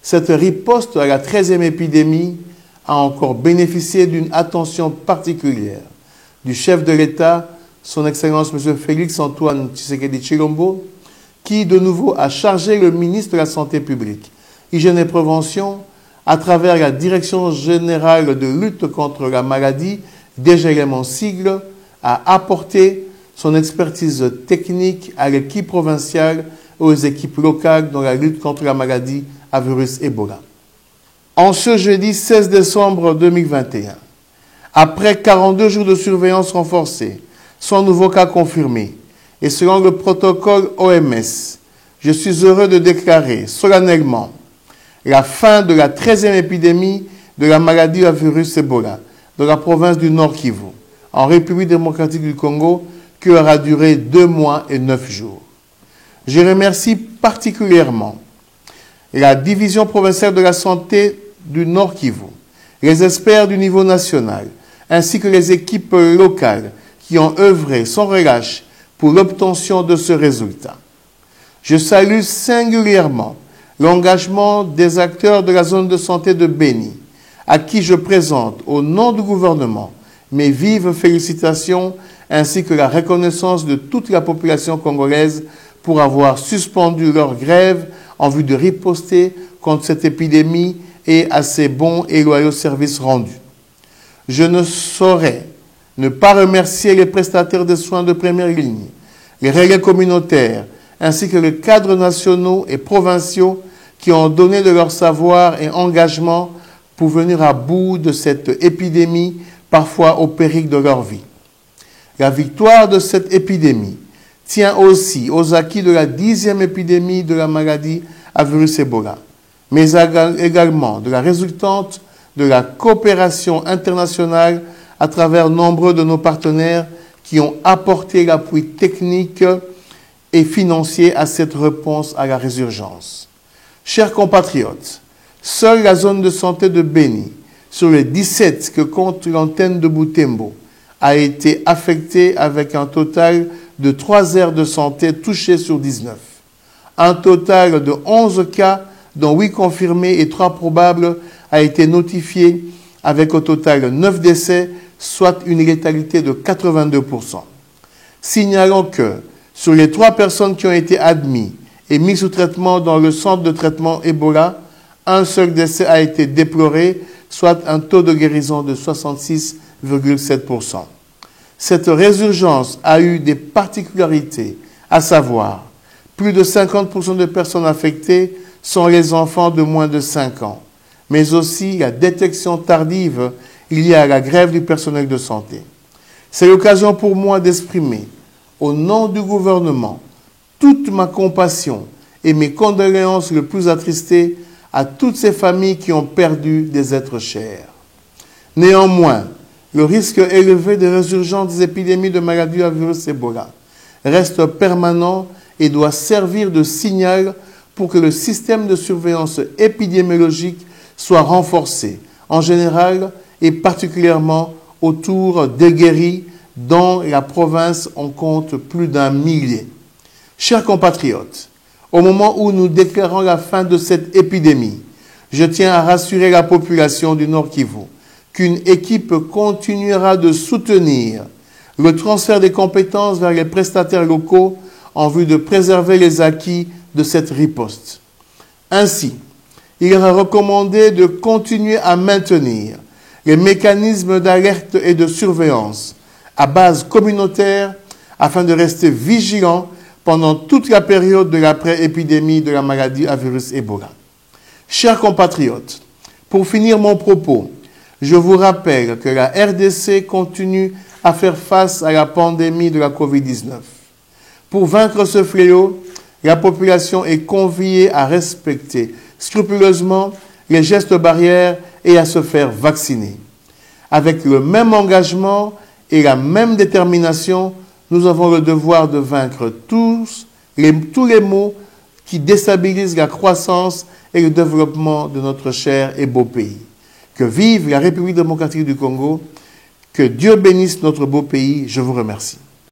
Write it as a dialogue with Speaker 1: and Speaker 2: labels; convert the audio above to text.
Speaker 1: Cette riposte à la 13e épidémie a encore bénéficié d'une attention particulière du chef de l'État, son Excellence M. Félix-Antoine Tshisekedi Tshilombo, qui de nouveau a chargé le ministre de la Santé publique, Hygiène et Prévention, à travers la Direction générale de lutte contre la maladie, DGLM en sigle, à apporter son expertise technique à l'équipe provinciale et aux équipes locales dans la lutte contre la maladie à virus Ebola. En ce jeudi 16 décembre 2021, après 42 jours de surveillance renforcée, sans nouveau cas confirmé, et selon le protocole OMS, je suis heureux de déclarer solennellement la fin de la 13e épidémie de la maladie à virus Ebola dans la province du Nord Kivu, en République démocratique du Congo, qui aura duré 2 mois et 9 jours. Je remercie particulièrement la Division provinciale de la santé du Nord Kivu, les experts du niveau national, ainsi que les équipes locales qui ont œuvré sans relâche pour l'obtention de ce résultat. Je salue singulièrement l'engagement des acteurs de la zone de santé de Beni, à qui je présente, au nom du gouvernement, mes vives félicitations ainsi que la reconnaissance de toute la population congolaise pour avoir suspendu leur grève en vue de riposter contre cette épidémie et à ses bons et loyaux services rendus. Je ne saurais ne pas remercier les prestataires de soins de première ligne, les relais communautaires, ainsi que les cadres nationaux et provinciaux qui ont donné de leur savoir et engagement pour venir à bout de cette épidémie, parfois au péril de leur vie. La victoire de cette épidémie tient aussi aux acquis de la 10e épidémie de la maladie à virus Ebola, mais également de la résultante de la coopération internationale à travers nombreux de nos partenaires qui ont apporté l'appui technique et financier à cette réponse à la résurgence. Chers compatriotes, seule la zone de santé de Beni, sur les 17 que compte l'antenne de Butembo, a été affectée avec un total de 3 aires de santé touchées sur 19. Un total de 11 cas, dont 8 confirmés et 3 probables, a été notifié avec au total 9 décès, soit une létalité de 82%. Signalons que sur les 3 personnes qui ont été admises et mises sous traitement dans le centre de traitement Ebola, un seul décès a été déploré, soit un taux de guérison de 66,7%. Cette résurgence a eu des particularités, à savoir, plus de 50% de personnes affectées sont les enfants de moins de 5 ans, mais aussi la détection tardive liée à la grève du personnel de santé. C'est l'occasion pour moi d'exprimer, au nom du gouvernement, toute ma compassion et mes condoléances les plus attristées à toutes ces familles qui ont perdu des êtres chers. Néanmoins, le risque élevé de résurgence des épidémies de maladies à virus Ebola reste permanent et doit servir de signal pour que le système de surveillance épidémiologique soit renforcé, en général et particulièrement autour des guéris dont la province en compte plus d'1 millier. Chers compatriotes, au moment où nous déclarons la fin de cette épidémie, je tiens à rassurer la population du Nord Kivu qu'une équipe continuera de soutenir le transfert des compétences vers les prestataires locaux en vue de préserver les acquis de cette riposte. Ainsi, il est recommandé de continuer à maintenir les mécanismes d'alerte et de surveillance à base communautaire afin de rester vigilant pendant toute la période de l'après-épidémie de la maladie à virus Ebola. Chers compatriotes, pour finir mon propos, je vous rappelle que la RDC continue à faire face à la pandémie de la COVID-19. Pour vaincre ce fléau, la population est conviée à respecter scrupuleusement les gestes barrières et à se faire vacciner. Avec le même engagement et la même détermination, nous avons le devoir de vaincre tous les maux qui déstabilisent la croissance et le développement de notre cher et beau pays. Que vive la République démocratique du Congo, que Dieu bénisse notre beau pays, je vous remercie.